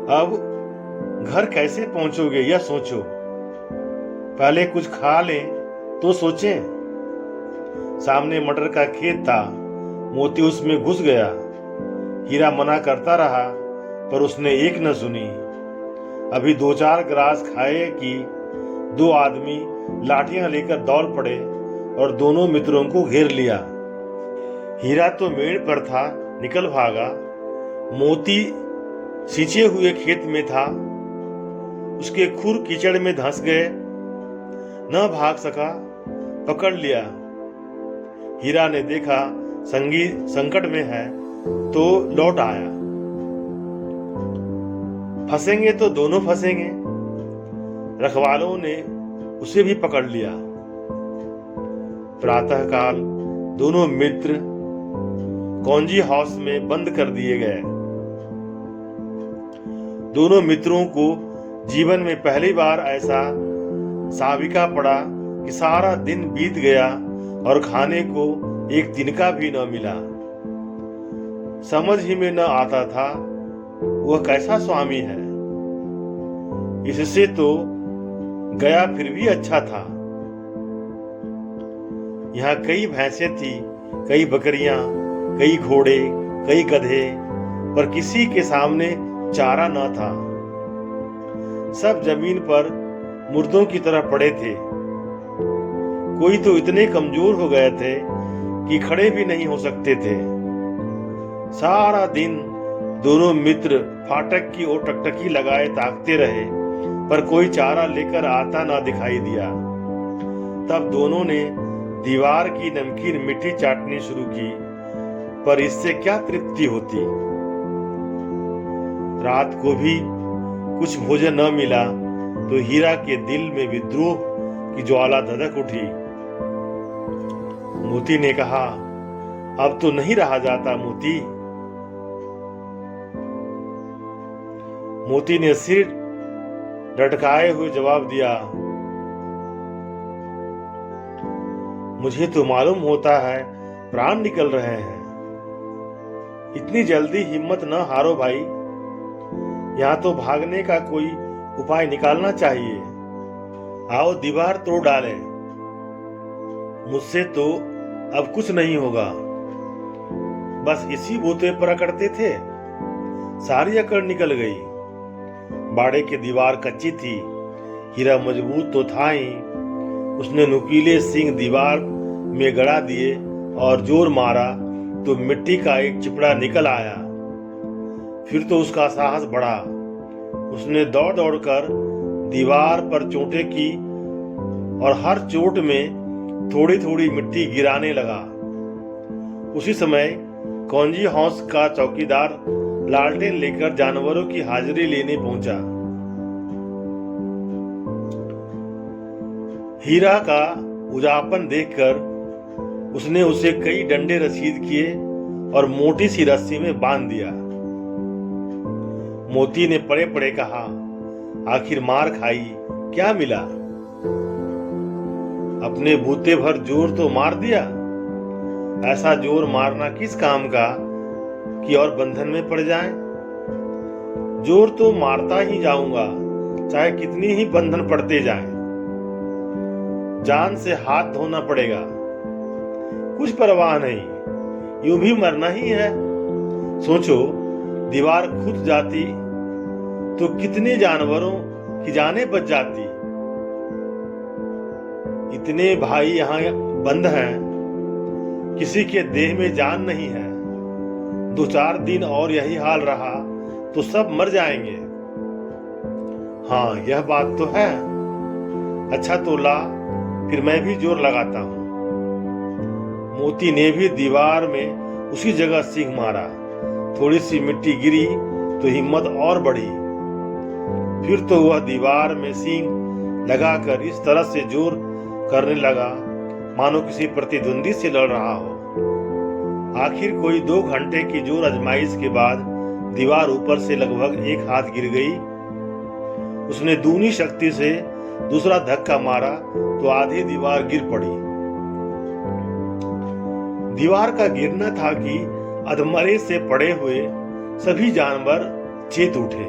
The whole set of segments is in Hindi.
अब घर कैसे पहुंचोगे यह सोचो, पहले कुछ खा लें तो सोचें। सामने मटर का खेत था, मोती उसमें घुस गया। हीरा मना करता रहा पर उसने एक न सुनी। अभी 2-4 ग्रास खाए कि 2 आदमी लाठियां लेकर दौड़ पड़े और दोनों मित्रों को घेर लिया। हीरा तो मेड़ पर था, निकल भागा। मोती सींचे हुए खेत में था, उसके खुर कीचड़ में धंस गए, न भाग सका, पकड़ लिया। हीरा ने देखा संगी संकट में है तो लौट आया। फंसेंगे तो दोनों फंसेंगे। रखवालों ने उसे भी पकड़ लिया। प्रातःकाल दोनों मित्र कौंजी हाउस में बंद कर दिए गए। दोनों मित्रों को जीवन में पहली बार ऐसा साविका पड़ा कि सारा दिन बीत गया और खाने को एक तिनका भी न मिला। समझ ही में न आता था वह कैसा स्वामी है। इससे तो गया फिर भी अच्छा था। यहाँ कई भैंसें थी, कई बकरियां, कई घोड़े, कई गधे, पर किसी के सामने चारा न था। सब जमीन पर मुर्दों की तरह पड़े थे। कोई तो इतने कमजोर हो गए थे कि खड़े भी नहीं हो सकते थे। सारा दिन दोनों मित्र फाटक की ओर टकटकी लगाए ताकते रहे, पर कोई चारा लेकर आता ना दिखाई दिया। तब दोनों ने दीवार की नमकीन मिट्टी चाटनी शुरू की, पर इससे क्या तृप्ति होती। रात को भी कुछ भोजन न मिला तो हीरा के दिल में विद्रोह की ज्वाला धधक उठी। मोती ने कहा, अब तो नहीं रहा जाता मोती। मोती ने सिर लटकाए हुए जवाब दिया, मुझे तो मालूम होता है प्राण निकल रहे हैं। इतनी जल्दी हिम्मत न हारो भाई, यहाँ तो भागने का कोई उपाय निकालना चाहिए। आओ दीवार तोड़ डालें। मुझसे तो अब कुछ नहीं होगा। बस इसी बूते पर अकड़ते थे, सारी अकड़ निकल गई। बाड़े की दीवार कच्ची थी, हीरा मजबूत तो था ही। उसने नुकीले सींग दीवार में गड़ा दिए और जोर मारा तो मिट्टी का एक चिपड़ा निकल आया। फिर तो उसका साहस बढ़ा। उसने दौड़ दौड़ कर दीवार पर चोटें की और हर चोट में थोड़ी थोड़ी मिट्टी गिराने लगा। उसी समय कौंजी हाउस का चौकीदार लालटेन लेकर जानवरों की हाजिरी लेने पहुंचा। हीरा का उजापन देखकर उसने उसे कई डंडे रसीद किए और मोटी सी रस्सी में बांध दिया। मोती ने पड़े पड़े कहा, आखिर मार खाई, क्या मिला? अपने बूते भर जोर तो मार दिया। ऐसा जोर मारना किस काम का कि और बंधन में पड़ जाए। जोर तो मारता ही जाऊंगा, चाहे कितनी ही बंधन पड़ते जाएं। जान से हाथ धोना पड़ेगा, कुछ परवाह नहीं, यूं भी मरना ही है। सोचो, दीवार खुद जाती तो कितने जानवरों की जानें बच जाती। इतने भाई यहाँ बंद हैं, किसी के देह में जान नहीं है। 2-4 दिन और यही हाल रहा तो सब मर जाएंगे। हाँ, यह बात तो है। अच्छा तो ला, फिर मैं भी जोर लगाता हूं। मोती ने भी दीवार में उसी जगह सींग मारा। थोड़ी सी मिट्टी गिरी तो हिम्मत और बढ़ी। फिर तो वह दीवार में सींग लगाकर इस तरह से जोर करने लगा मानो किसी प्रतिद्वंदी से लड़ रहा हो। आखिर कोई 2 घंटे की जोर आजमाइश के बाद दीवार ऊपर से लगभग 1 हाथ गिर गई। उसने दूनी शक्ति से दूसरा धक्का मारा तो आधी दीवार गिर पड़ी। दीवार का गिरना था कि अधमरे से पड़े हुए सभी जानवर चेत उठे।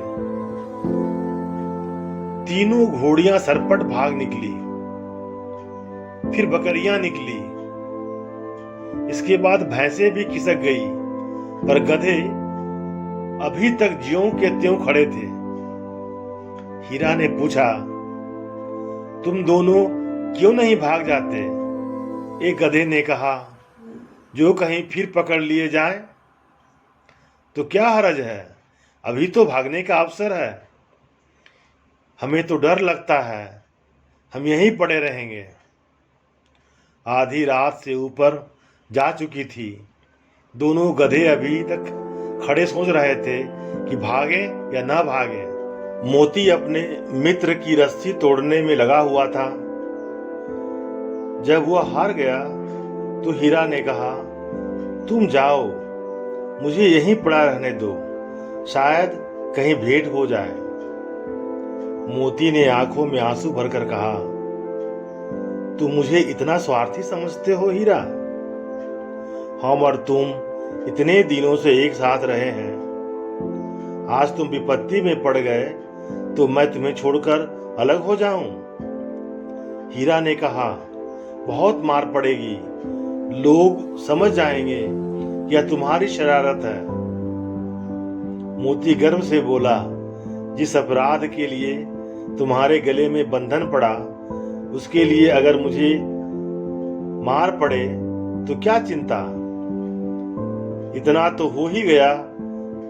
तीनों घोड़ियां सरपट भाग निकली। फिर बकरियां निकली। इसके बाद भैंसें भी खिसक गई, पर गधे अभी तक ज्यों के त्यों खड़े थे। हीरा ने पूछा, तुम दोनों क्यों नहीं भाग जाते? एक गधे ने कहा, जो कहीं फिर पकड़ लिए जाए तो क्या हर्ज है, अभी तो भागने का अवसर है। हमें तो डर लगता है, हम यहीं पड़े रहेंगे। आधी रात से ऊपर जा चुकी थी। दोनों गधे अभी तक खड़े सोच रहे थे कि भागे या ना भागे। मोती अपने मित्र की रस्सी तोड़ने में लगा हुआ था। जब वह हार गया तो हीरा ने कहा, तुम जाओ, मुझे यहीं पड़ा रहने दो, शायद कहीं भेंट हो जाए। मोती ने आंखों में आंसू भरकर कहा, तुम मुझे इतना स्वार्थी समझते हो हीरा? हम और तुम इतने दिनों से एक साथ रहे हैं। आज तुम विपत्ति में पड़ गए तो मैं तुम्हें छोड़कर अलग हो जाऊं? हीरा ने कहा, बहुत मार पड़ेगी, लोग समझ जाएंगे कि यह तुम्हारी शरारत है। मोती गर्व से बोला, जिस अपराध के लिए तुम्हारे गले में बंधन पड़ा, उसके लिए अगर मुझे मार पड़े तो क्या चिंता। इतना तो हो ही गया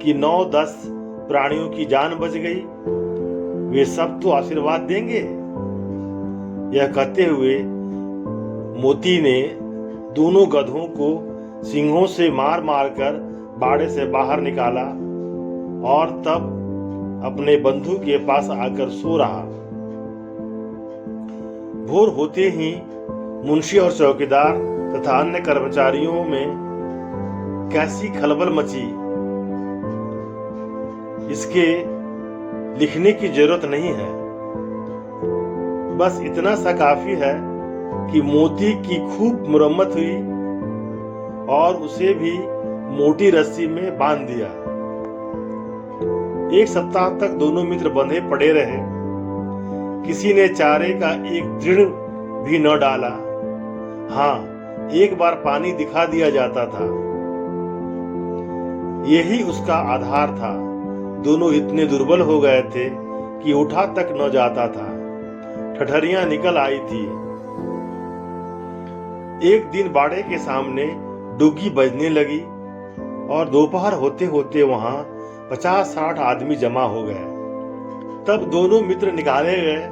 कि 9-10 प्राणियों की जान बच गई, वे सब तो आशीर्वाद देंगे। यह कहते हुए मोती ने दोनों गधों को सींगों से मार मार कर बाड़े से बाहर निकाला और तब अपने बंधु के पास आकर सो रहा। भोर होते ही मुंशी और चौकीदार तथा अन्य कर्मचारियों में कैसी खलबल मची, इसके लिखने की जरूरत नहीं है। बस इतना सा काफी है कि मोती की खूब मुरम्मत हुई और उसे भी मोटी रस्सी में बांध दिया। 1 सप्ताह तक दोनों मित्र बंधे पड़े रहे। किसी ने चारे का एक दृढ़ भी न डाला। हाँ, एक बार पानी दिखा दिया जाता था, यही उसका आधार था। दोनों इतने दुर्बल हो गए थे कि उठा तक न जाता था। ठठरियां निकल आई थी। एक दिन बाड़े के सामने डुग्गी बजने लगी और दोपहर होते होते वहां 50-60 आदमी जमा हो गए। तब दोनों मित्र निकाले गए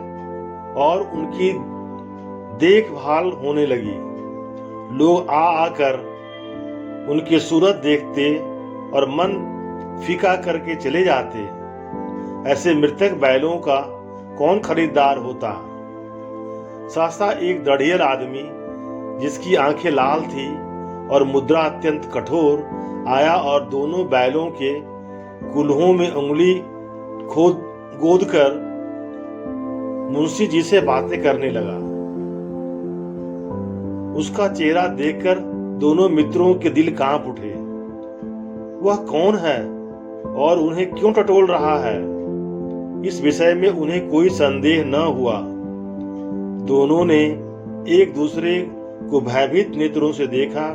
और उनकी देखभाल होने लगी। लोग आ आकर उनकी सूरत देखते और मन फीका करके चले जाते। ऐसे मृतक बैलों का कौन खरीदार होता। सहसा एक दढ़ियल आदमी, जिसकी आंखें लाल थी और मुद्रा अत्यंत कठोर, आया और दोनों बैलों के कुल्हों में उंगली गोद कर मुंशी जी से बातें करने लगा। उसका चेहरा देखकर दोनों मित्रों के दिल कांप उठे। वह कौन है और उन्हें क्यों टटोल रहा है, इस विषय में उन्हें कोई संदेह न हुआ। दोनों ने एक दूसरे को भयभीत नेत्रों से देखा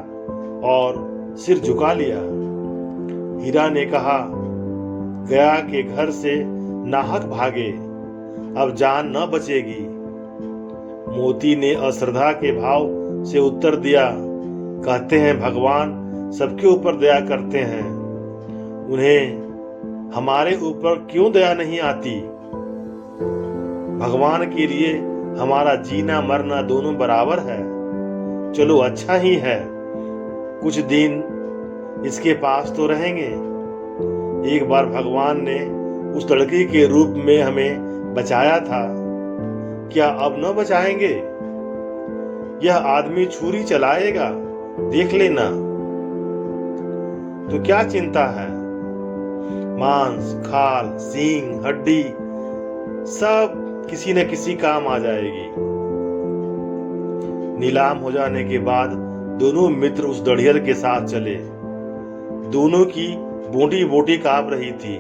और सिर झुका लिया। हीरा ने कहा, गया के घर से नाहक भागे, अब जान न बचेगी। मोती ने अश्रद्धा के भाव से उत्तर दिया, कहते हैं भगवान सबके ऊपर दया करते हैं, उन्हें हमारे ऊपर क्यों दया नहीं आती। भगवान के लिए हमारा जीना मरना दोनों बराबर है। चलो अच्छा ही है, कुछ दिन इसके पास तो रहेंगे। एक बार भगवान ने उस लड़की के रूप में हमें बचाया था, क्या अब न बचाएंगे। यह आदमी छुरी चलाएगा, देख लेना। तो क्या चिंता है, मांस, खाल, सींग, हड्डी सब किसी न किसी काम आ जाएगी। नीलाम हो जाने के बाद दोनों मित्र उस दढ़ियल के साथ चले। दोनों की बोटी बोटी कांप रही थी,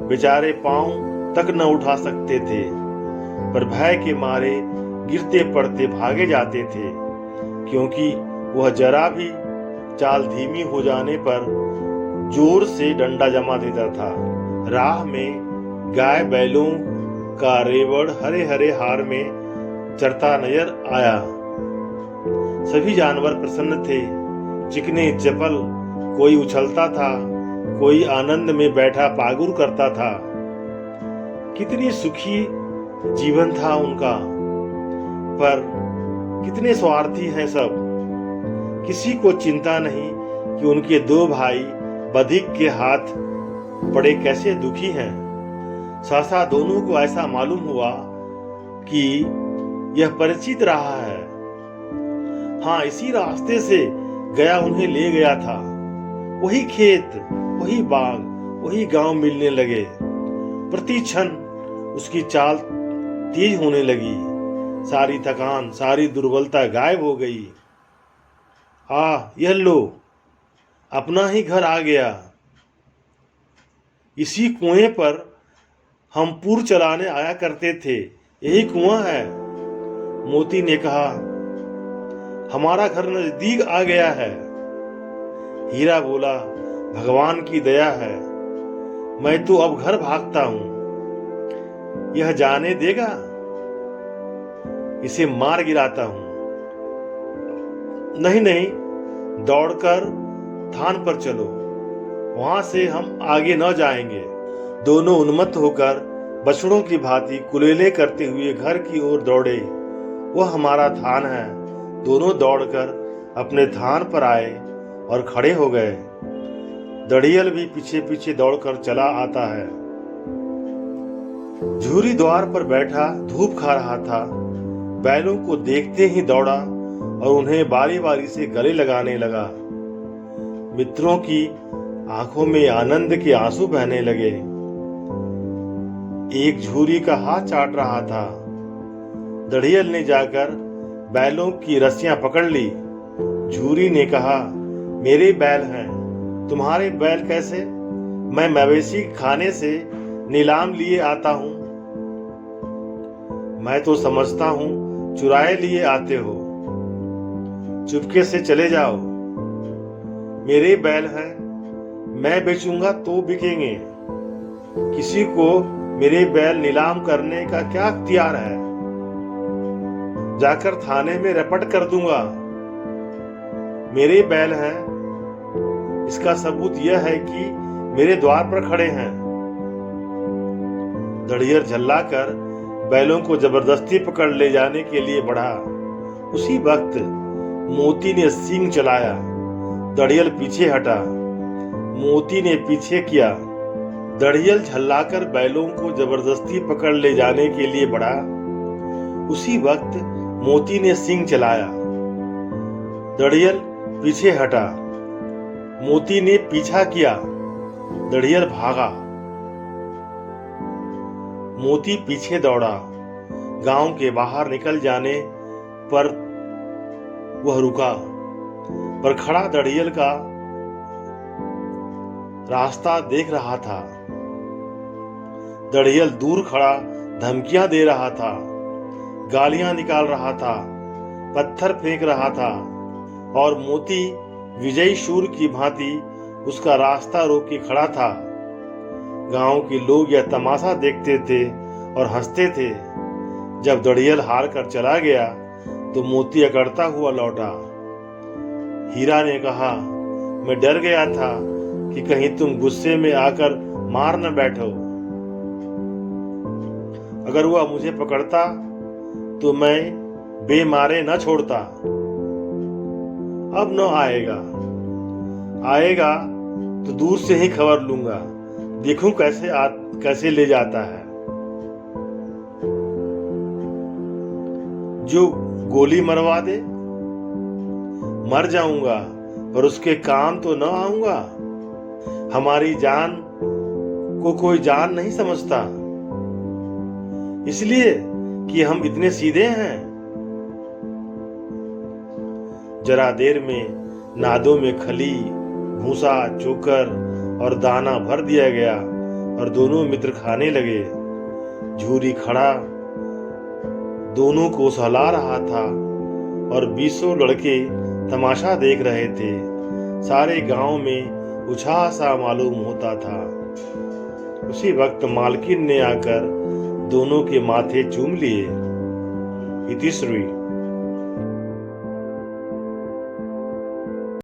बेचारे पांव तक न उठा सकते थे। पर भय के मारे गिरते पड़ते भागे जाते थे, क्योंकि वह जरा भी चाल धीमी हो जाने पर जोर से डंडा जमा देता था। राह में गाय बैलों का रेवड़ हरे हरे हार में चरता नजर आया। सभी जानवर प्रसन्न थे, चिकने चपल, कोई उछलता था, कोई आनंद में बैठा पागुर करता था। कितनी सुखी जीवन था उनका, पर कितने स्वार्थी हैं सब। किसी को चिंता नहीं कि उनके दो भाई बधिक के हाथ पड़े कैसे दुखी हैं। सहसा दोनों को ऐसा मालूम हुआ कि यह परिचित रहा है। हाँ, इसी रास्ते से गया उन्हें ले गया था। वही खेत, वही बाग, वही गांव मिलने लगे। प्रति क्षण उसकी चाल तेज होने लगी। सारी थकान, सारी दुर्बलता गायब हो गई। यह लो, अपना ही घर आ गया। इसी कुएं पर हम पूर चलाने आया करते थे। यही कुआं है। मोती ने कहा, हमारा घर नजदीक आ गया है। हीरा बोला, भगवान की दया है, मैं तो अब घर भागता हूं। यह जाने देगा, इसे मार गिराता हूं। नहीं नहीं, दौड़कर थान पर चलो, वहां से हम आगे न जाएंगे। दोनों उन्मत्त होकर बछड़ों की भांति कुलेले करते हुए घर की ओर दौड़े। वह हमारा थान है। दोनों दौड़कर अपने थान पर आए और खड़े हो गए। दड़ियल भी पीछे पीछे दौड़कर चला आता है। झूरी द्वार पर बैठा धूप खा रहा था। बैलों को देखते ही दौड़ा और उन्हें बारी बारी से गले लगाने लगा। मित्रों की आंखों में आनंद के आंसू बहने लगे। एक झूरी का हाथ चाट रहा था। दड़ियल ने जाकर बैलों की रस्सियां पकड़ ली। झूरी ने कहा, मेरे बैल हैं, तुम्हारे बैल कैसे? मैं मवेशी खाने से नीलाम लिए आता हूं। मैं तो समझता हूं चुराए लिए आते हो। चुपके से चले जाओ। मेरे बैल हैं, मैं बेचूंगा तो बिकेंगे। किसी को मेरे बैल नीलाम करने का क्या अख्तियार है? जाकर थाने में रपट कर दूंगा। मेरे बैल हैं, इसका सबूत यह है कि मेरे द्वार पर खड़े हैं। दड़ियल झल्लाकर बैलों को जबरदस्ती पकड़ ले जाने के लिए बढ़ा। उसी वक्त मोती ने सींग चलाया। दड़ियल पीछे हटा। मोती ने पीछे किया। दड़ियल झल्लाकर बैलों को जबरदस्ती पकड़ ले जाने के लिए बढ़ा। उसी वक्त मोती ने सींग चलाया। दड़ियल पीछे हटा। मोती ने पीछा किया। दड़ियल भागा। मोती पीछे दौड़ा। गांव के बाहर निकल जाने पर वह रुका, पर खड़ा दड़ियल का रास्ता देख रहा था। दड़ियल दूर खड़ा धमकियां दे रहा था, गालियां निकाल रहा था, पत्थर फेंक रहा था, और मोती विजयी शूर की भांति उसका रास्ता रोक के खड़ा था। गांव के लोग यह तमाशा देखते थे और हंसते थे। जब दड़ियल हार कर चला गया तो मोती अकड़ता हुआ लौटा। हीरा ने कहा, मैं डर गया था कि कहीं तुम गुस्से में आकर मार न बैठो। अगर वह मुझे पकड़ता तो मैं बेमारे न छोड़ता। अब न आएगा। आएगा तो दूर से ही खबर लूंगा, देखूं कैसे ले जाता है। जो गोली मरवा दे, मर जाऊंगा, पर उसके काम तो न आऊंगा। हमारी जान को कोई जान नहीं समझता, इसलिए कि हम इतने सीधे हैं। जरा देर में नादों में खली, भूसा, चोकर और दाना भर दिया गया और दोनों मित्र खाने लगे। झूरी खड़ा दोनों को सहला रहा था और 20 लड़के तमाशा देख रहे थे। सारे गांव में उत्साह सा मालूम होता था। उसी वक्त मालकिन ने आकर दोनों के माथे चूम लिए। इतिश्री।